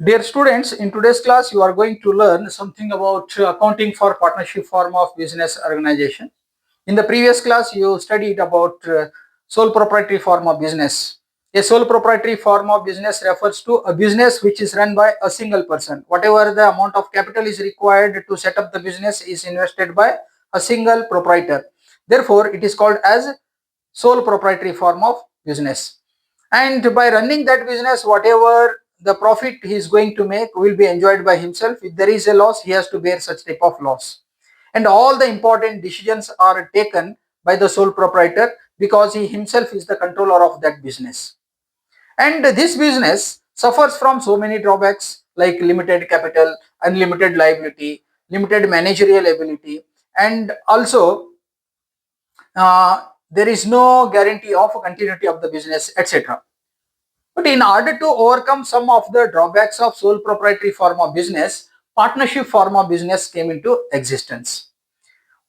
Dear students, in today's class, you are going to learn something about accounting for partnership form of business organization. In the previous class, you studied about sole proprietary form of business. A sole proprietary form of business refers to a business which is run by a single person. Whatever the amount of capital is required to set up the business is invested by a single proprietor. Therefore, it is called as sole proprietary form of business. And by running that business, whatever the profit he is going to make will be enjoyed by himself. If there is a loss, he has to bear such type of loss. And all the important decisions are taken by the sole proprietor because he himself is the controller of that business. And this business suffers from so many drawbacks like limited capital, unlimited liability, limited managerial ability, and also there is no guarantee of continuity of the business, etc. But in order to overcome some of the drawbacks of sole proprietary form of business, partnership form of business came into existence.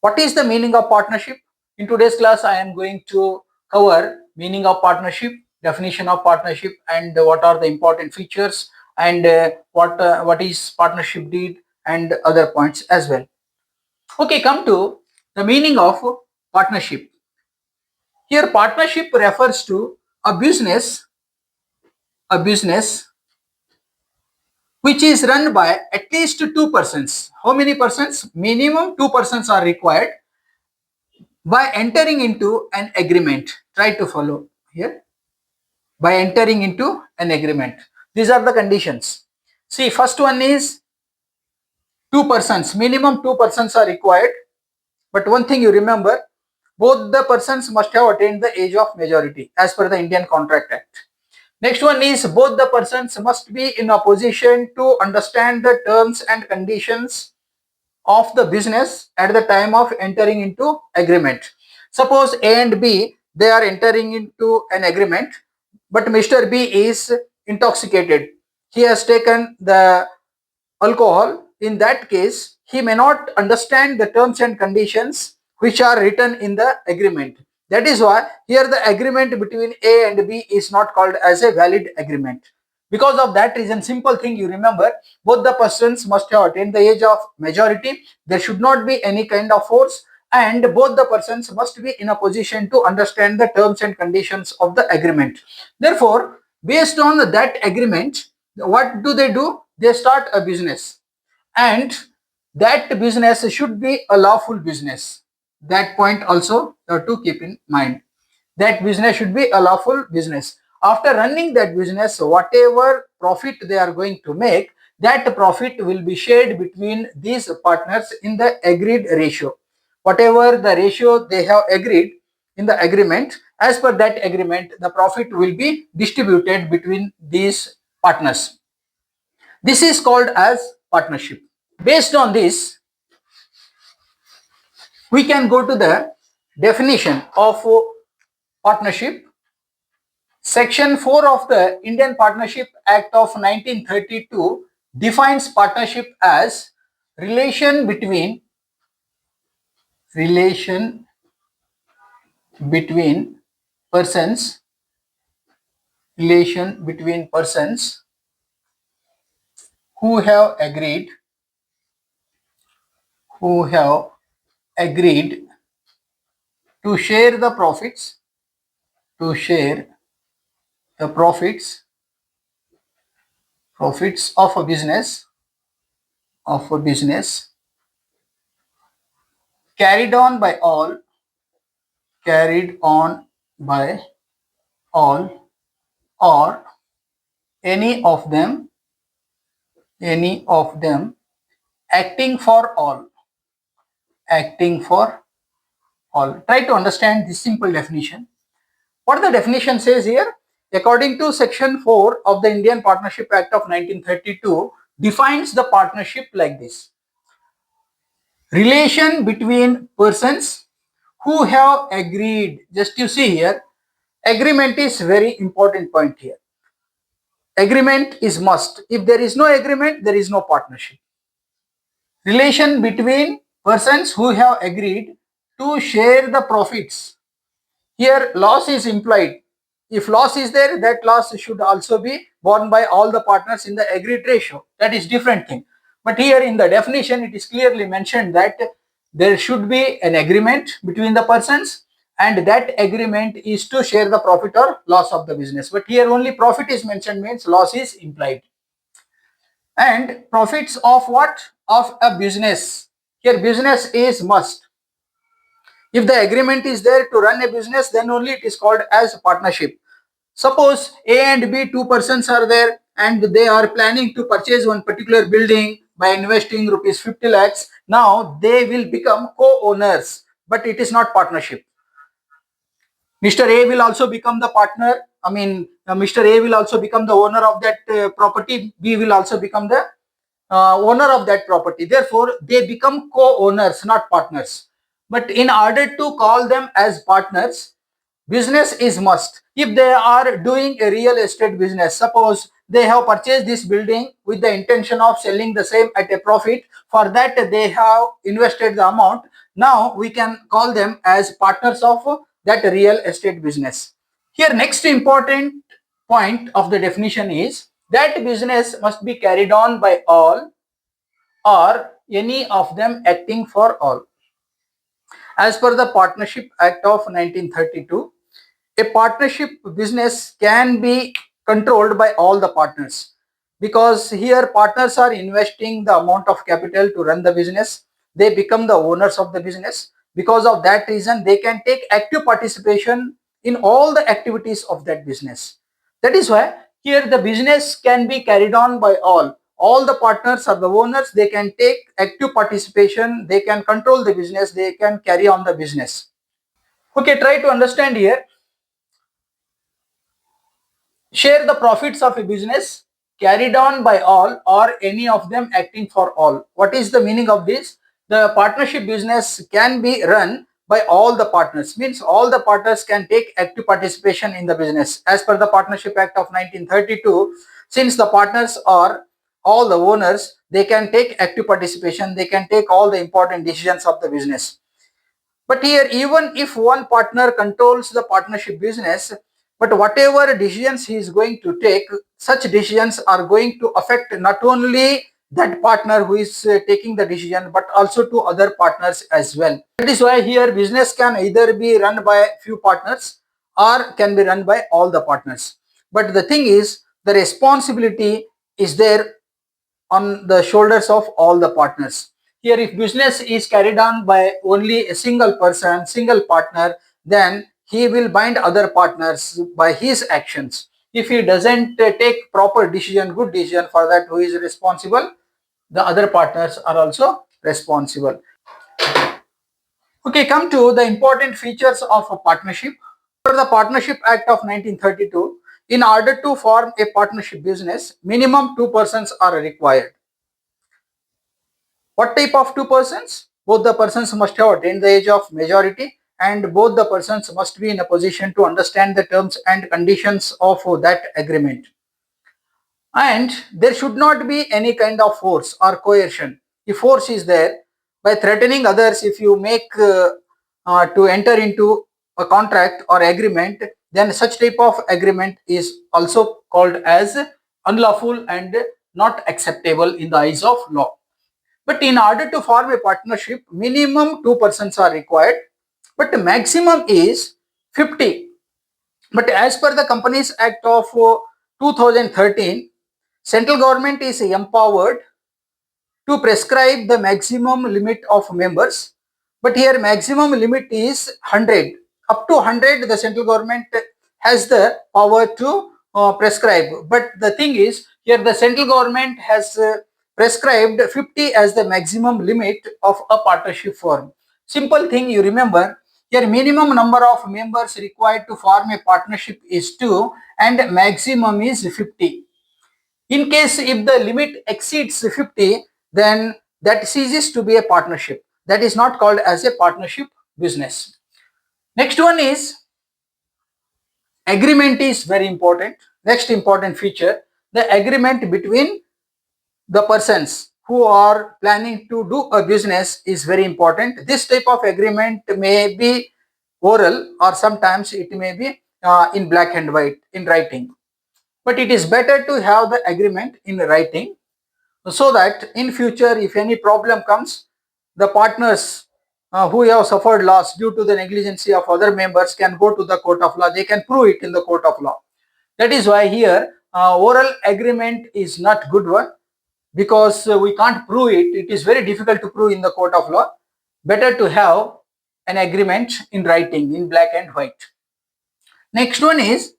What is the meaning of partnership? In today's class, I am going to cover meaning of partnership, definition of partnership, and what are the important features, and what is partnership deed, and other points as well. Okay, come to the meaning of partnership. Here, partnership refers to a business which is run by at least two persons. How many persons? Minimum two persons are required by entering into an agreement. Try to follow here. By entering into an agreement. These are the conditions. See, first one is two persons. Minimum two persons are required. But one thing you remember, both the persons must have attained the age of majority as per the Indian Contract Act. Next one is both the persons must be in a position to understand the terms and conditions of the business at the time of entering into agreement. Suppose A and B, they are entering into an agreement, but Mr. B is intoxicated. He has taken the alcohol. In that case, he may not understand the terms and conditions which are written in the agreement. That is why here the agreement between A and B is not called as a valid agreement. Because of that reason, simple thing you remember, both the persons must have attained the age of majority. There should not be any kind of force, and both the persons must be in a position to understand the terms and conditions of the agreement. Therefore, based on that agreement, what do? They start a business, and that business should be a lawful business. That point also you have to keep in mind. That business should be a lawful business. After running that business, whatever profit they are going to make, that profit will be shared between these partners in the agreed ratio. Whatever the ratio they have agreed in the agreement, as per that agreement, the profit will be distributed between these partners. This is called as partnership. Based on this, we can go to the definition of partnership. Section 4 of the Indian Partnership Act of 1932 defines partnership as relation between persons relation between persons who have agreed to share the profits of a business carried on by all or any of them acting for all. Try to understand this simple definition. What the definition says here, according to section 4 of the Indian Partnership Act of 1932, defines the partnership like this: relation between persons who have agreed. Just you see here, agreement is very important point here. Agreement is must. If there is no agreement, there is no partnership. Relation between persons who have agreed to share the profits. Here loss is implied. if loss is there, that loss should also be borne by all the partners in the agreed ratio. That is different thing. But here in the definition, it is clearly mentioned that there should be an agreement between the persons, and that agreement is to share the profit or loss of the business. But here only profit is mentioned, means loss is implied. And profits of what? Of a business. Here business is must. If the agreement is there to run a business, then only it is called as partnership. Suppose A and B, two persons are there and they are planning to purchase one particular building by investing rupees 50 lakhs. Now they will become co-owners, but it is not partnership. Mr. A will also become the partner. Mr. A will also become the owner of that property. B will also become the owner of that property. Therefore, they become co-owners, not partners. But in order to call them as partners, business is must. If they are doing a real estate business, suppose they have purchased this building with the intention of selling the same at a profit, for that they have invested the amount. Now we can call them as partners of that real estate business. Here next important point of the definition is that business must be carried on by all or any of them acting for all. As per the Partnership Act of 1932, a partnership business can be controlled by all the partners, because here partners are investing the amount of capital to run the business. They become the owners of the business. Because of that reason, they can take active participation in all the activities of that business. That is why here the business can be carried on by all. All the partners are the owners. They can take active participation. They can control the business. They can carry on the business. Okay, try to understand here. Share the profits of a business carried on by all or any of them acting for all. What is the meaning of this? The partnership business can be run by all the partners, means all the partners can take active participation in the business. As per the Partnership Act of 1932, since the partners are all the owners, they can take active participation, they can take all the important decisions of the business. But here, even if one partner controls the partnership business, but whatever decisions he is going to take, such decisions are going to affect not only that partner who is taking the decision, but also to other partners as well. That is why here business can either be run by few partners or can be run by all the partners. But the thing is, the responsibility is there on the shoulders of all the partners. Here, if business is carried on by only a single person, single partner, then he will bind other partners by his actions. If he doesn't take proper decision, good decision, for that who is responsible? The other partners are also responsible. Okay, come to the important features of a partnership. For the Partnership Act of 1932, in order to form a partnership business, minimum two persons are required. What type of two persons? Both the persons must have attained the age of majority, and both the persons must be in a position to understand the terms and conditions of that agreement. And there should not be any kind of force or coercion. If force is there, by threatening others, if you make to enter into a contract or agreement, then such type of agreement is also called as unlawful and not acceptable in the eyes of law. But in order to form a partnership, minimum two persons are required, but the maximum is 50. But as per the Companies Act of 2013, central government is empowered to prescribe the maximum limit of members. But here maximum limit is 100. Up to 100, the central government has the power to prescribe. But the thing is, here the central government has prescribed 50 as the maximum limit of a partnership firm. Simple thing you remember, here minimum number of members required to form a partnership is 2 and maximum is 50. In case if the limit exceeds 50, then that ceases to be a partnership. That is not called as a partnership business. Next one is agreement is very important. Next important feature, the agreement between the persons who are planning to do a business is very important. This type of agreement may be oral or sometimes it may be in black and white in writing. But it is better to have the agreement in writing, so that in future if any problem comes, the partners who have suffered loss due to the negligence of other members can go to the court of law. They can prove it in the court of law. That is why here oral agreement is not good one, because we can't prove it. It is very difficult to prove in the court of law. Better to have an agreement in writing in black and white. Next one is,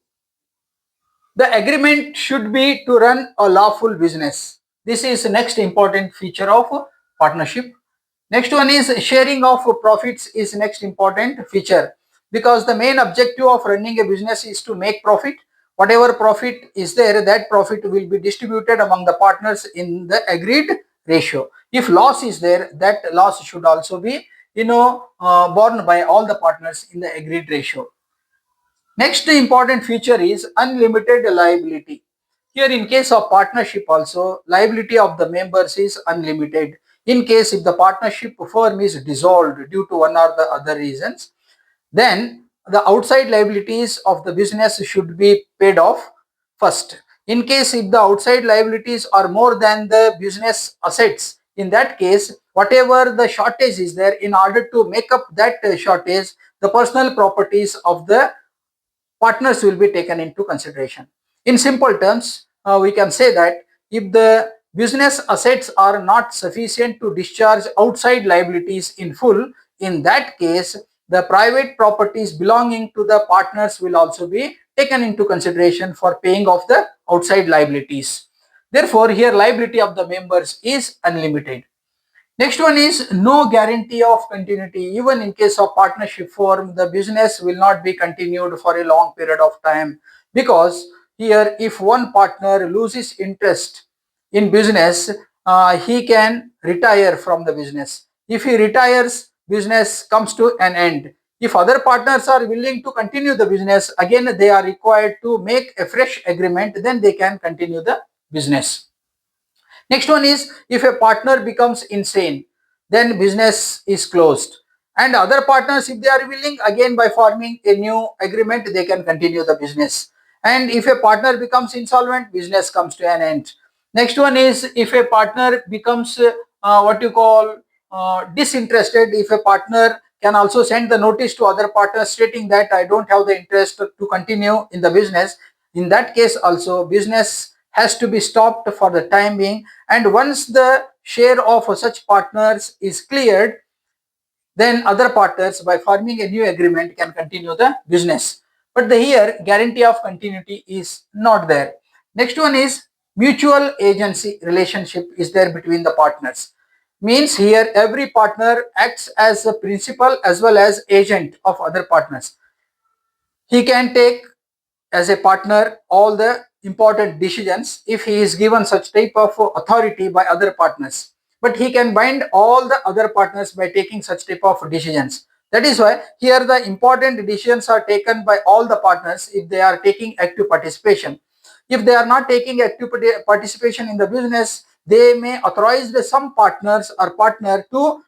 the agreement should be to run a lawful business. This is the next important feature of partnership. Next one is, sharing of profits is next important feature, because the main objective of running a business is to make profit. Whatever profit is there, that profit will be distributed among the partners in the agreed ratio. If loss is there, that loss should also be borne by all the partners in the agreed ratio. Next important feature is unlimited liability. Here in case of partnership also, liability of the members is unlimited. In case if the partnership firm is dissolved due to one or the other reasons, then the outside liabilities of the business should be paid off first. In case if the outside liabilities are more than the business assets, in that case, whatever the shortage is there, in order to make up that shortage, the personal properties of the partners will be taken into consideration. In simple terms, we can say that if the business assets are not sufficient to discharge outside liabilities in full, in that case, the private properties belonging to the partners will also be taken into consideration for paying off the outside liabilities. Therefore, here liability of the members is unlimited. Next one is no guarantee of continuity. Even in case of partnership form, the business will not be continued for a long period of time, because here if one partner loses interest in business, he can retire from the business. If he retires, business comes to an end. If other partners are willing to continue the business, again they are required to make a fresh agreement, then they can continue the business. Next one is, if a partner becomes insane, then business is closed. And other partners, if they are willing, again by forming a new agreement, they can continue the business. And if a partner becomes insolvent, business comes to an end. Next one is, if a partner becomes what you call disinterested, if a partner can also send the notice to other partners stating that I don't have the interest to continue in the business, in that case also business has to be stopped for the time being, and once the share of such partners is cleared, then other partners by forming a new agreement can continue the business. But here guarantee of continuity is not there. Next one is, mutual agency relationship is there between the partners. Means here every partner acts as a principal as well as agent of other partners. He can take as a partner all the important decisions if he is given such type of authority by other partners, but he can bind all the other partners by taking such type of decisions. That is why here the important decisions are taken by all the partners if they are taking active participation. If they are not taking active participation in the business, they may authorize some partners or partner to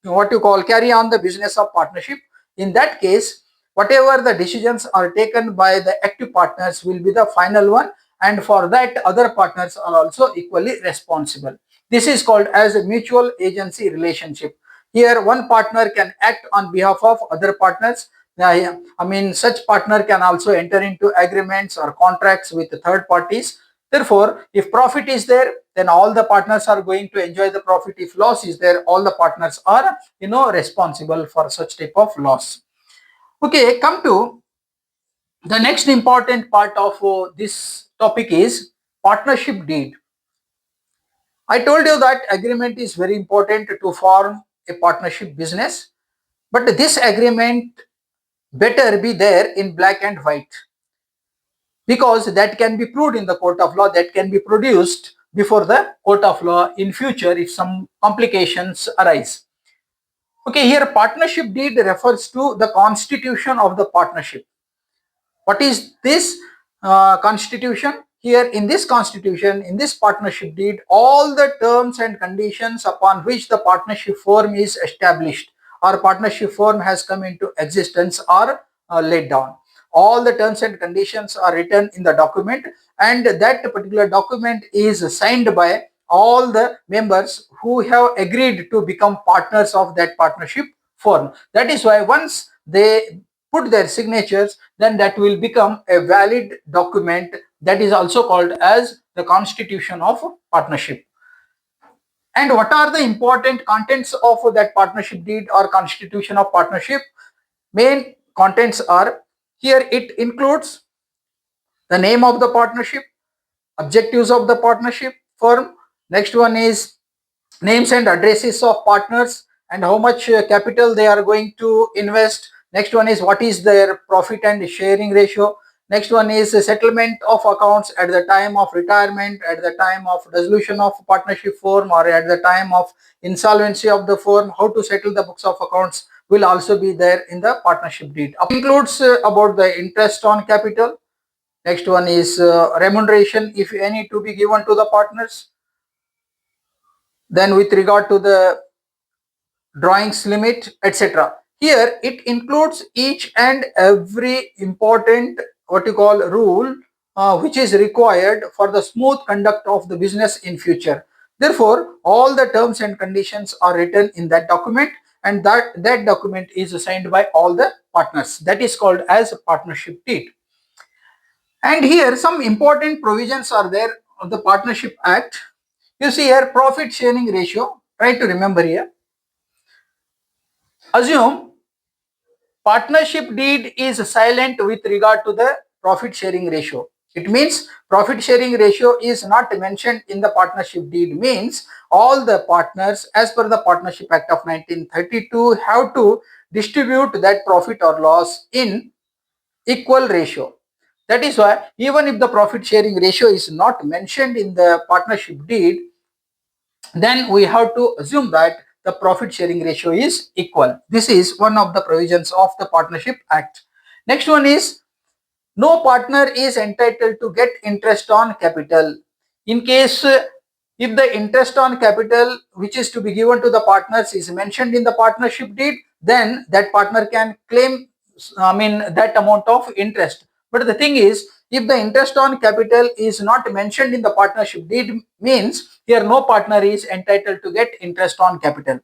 what you call carry on the business of partnership. In that case, whatever the decisions are taken by the active partners will be the final one, and for that other partners are also equally responsible. This is called as a mutual agency relationship. Here one partner can act on behalf of other partners. Such partner can also enter into agreements or contracts with third parties. Therefore, if profit is there, then all the partners are going to enjoy the profit. If loss is there, all the partners are responsible for such type of loss. Okay, come to the next important part of this topic is partnership deed. I told you that agreement is very important to form a partnership business, but this agreement better be there in black and white, because that can be proved in the court of law, that can be produced before the court of law in future if some complications arise. Okay, here partnership deed refers to the constitution of the partnership. What is this constitution? Here in this constitution, in this partnership deed, all the terms and conditions upon which the partnership form is established or partnership form has come into existence are laid down. all the terms and conditions are written in the document, and that particular document is signed by all the members who have agreed to become partners of that partnership firm. That is why once they put their signatures, then that will become a valid document, that is also called as the constitution of partnership. And what are the important contents of that partnership deed or constitution of partnership? Main contents are here, it includes the name of the partnership, objectives of the partnership firm. Next one is names and addresses of partners and how much capital they are going to invest. Next one is what is their profit and sharing ratio. Next one is settlement of accounts at the time of retirement, at the time of dissolution of partnership firm, or at the time of insolvency of the firm. How to settle the books of accounts will also be there in the partnership deed. It includes about the interest on capital. Next one is remuneration, if any, to be given to the partners. Then with regard to the drawings limit, etc. Here it includes each and every important what you call rule which is required for the smooth conduct of the business in future. Therefore, all the terms and conditions are written in that document, and that document is signed by all the partners. That is called as a partnership deed. And here some important provisions are there of the Partnership Act. You see here profit sharing ratio. Try to remember here. Assume partnership deed is silent with regard to the profit sharing ratio. It means profit sharing ratio is not mentioned in the partnership deed, means all the partners as per the Partnership Act of 1932 have to distribute that profit or loss in equal ratio. That is why even if the profit sharing ratio is not mentioned in the partnership deed, then we have to assume that the profit sharing ratio is equal. This is one of the provisions of the Partnership Act. Next one is no partner is entitled to get interest on capital. In case if the interest on capital which is to be given to the partners is mentioned in the partnership deed, then that partner can claim that amount of interest. But the thing is, if the interest on capital is not mentioned in the partnership deed, means here no partner is entitled to get interest on capital.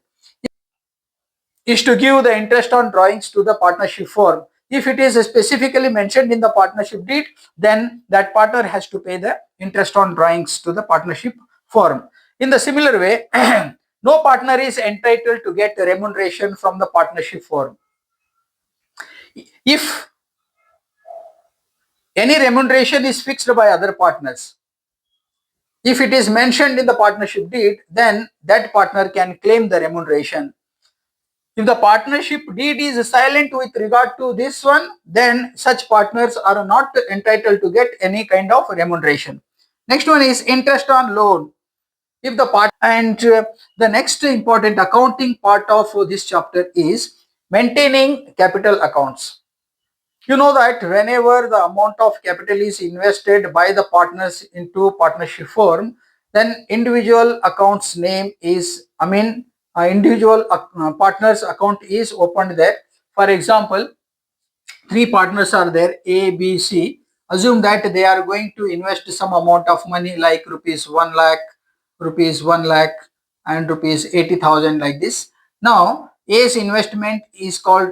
Is to give the interest on drawings to the partnership firm. If it is specifically mentioned in the partnership deed, then that partner has to pay the interest on drawings to the partnership firm. In the similar way, no partner is entitled to get remuneration from the partnership firm. If any remuneration is fixed by other partners, if it is mentioned in the partnership deed, then that partner can claim the remuneration. If the partnership deed is silent with regard to this one, then such partners are not entitled to get any kind of remuneration. Next one is interest on loan. If the part and the next important accounting part of this chapter is maintaining capital accounts. You know that whenever the amount of capital is invested by the partners into partnership firm, then individual accounts name is, individual partners account is opened there. For example, three partners are there, A, B, C. Assume that they are going to invest some amount of money like rupees 1 lakh, rupees 1 lakh, and rupees 80,000 like this. Now, A's investment is called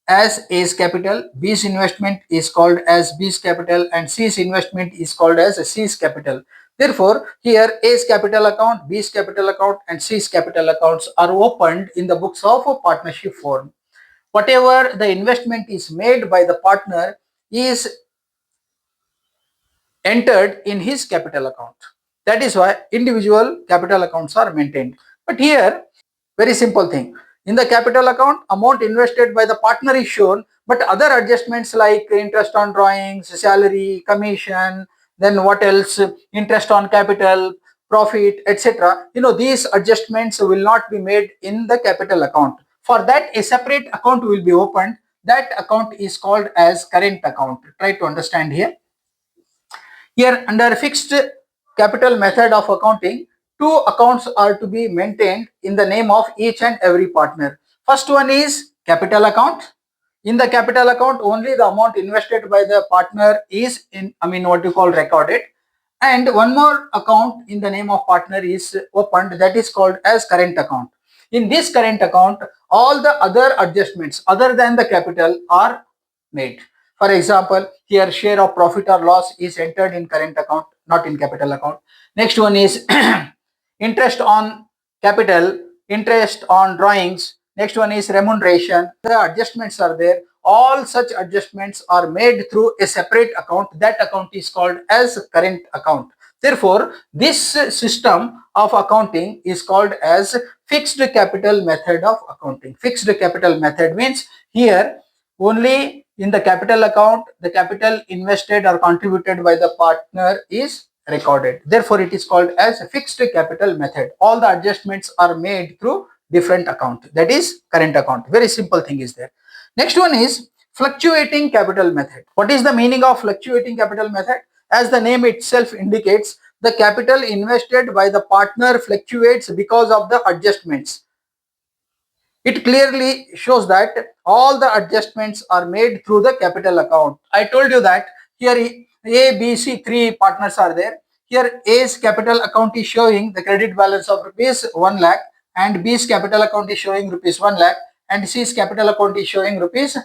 as A's capital, B's investment is called as B's capital, and C's investment is called as C's capital. Therefore, here A's capital account, B's capital account, and C's capital accounts are opened in the books of a partnership firm. Whatever the investment is made by the partner is entered in his capital account. That is why individual capital accounts are maintained. But here, very simple thing. In the capital account, amount invested by the partner is shown, but other adjustments like interest on drawings, salary, commission, then what else, interest on capital, profit, etc. These adjustments will not be made in the capital account. For that, a separate account will be opened. That account is called as current account. Try to understand here. Here, under fixed capital method of accounting, two accounts are to be maintained in the name of each and every partner. First one is capital account, In the capital account, only the amount invested by the partner is what you call recorded. And one more account in the name of partner is opened, that is called as current account. In this current account, all the other adjustments other than the capital are made. For example, here share of profit or loss is entered in current account, not in capital account. Next one is interest on capital, interest on drawings. Next one is remuneration. The adjustments are there. All such adjustments are made through a separate account. That account is called as current account. Therefore, this system of accounting is called as fixed capital method of accounting. Fixed capital method means here only in the capital account, the capital invested or contributed by the partner is recorded. Therefore, it is called as a fixed capital method. All the adjustments are made through different account. That is current account. Very simple thing is there. Next one is fluctuating capital method. What is the meaning of fluctuating capital method? As the name itself indicates, the capital invested by the partner fluctuates because of the adjustments. It clearly shows that all the adjustments are made through the capital account. I told you that here A, B, C, three partners are there. Here A's capital account is showing the credit balance of rupees 1 lakh, and B's capital account is showing rupees 1 lakh, and C's capital account is showing rupees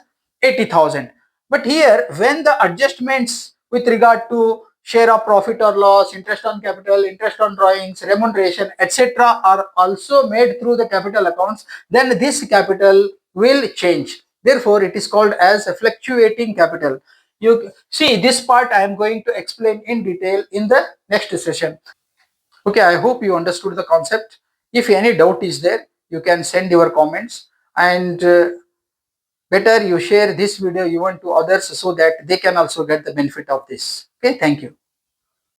80,000. But here when the adjustments with regard to share of profit or loss, interest on capital, interest on drawings, remuneration, etc. are also made through the capital accounts, then this capital will change. Therefore, it is called as a fluctuating capital. You see, this part I am going to explain in detail in the next session. Okay, I hope you understood the concept. If any doubt is there, you can send your comments, and better you share this video even to others so that they can also get the benefit of this. Okay, thank you.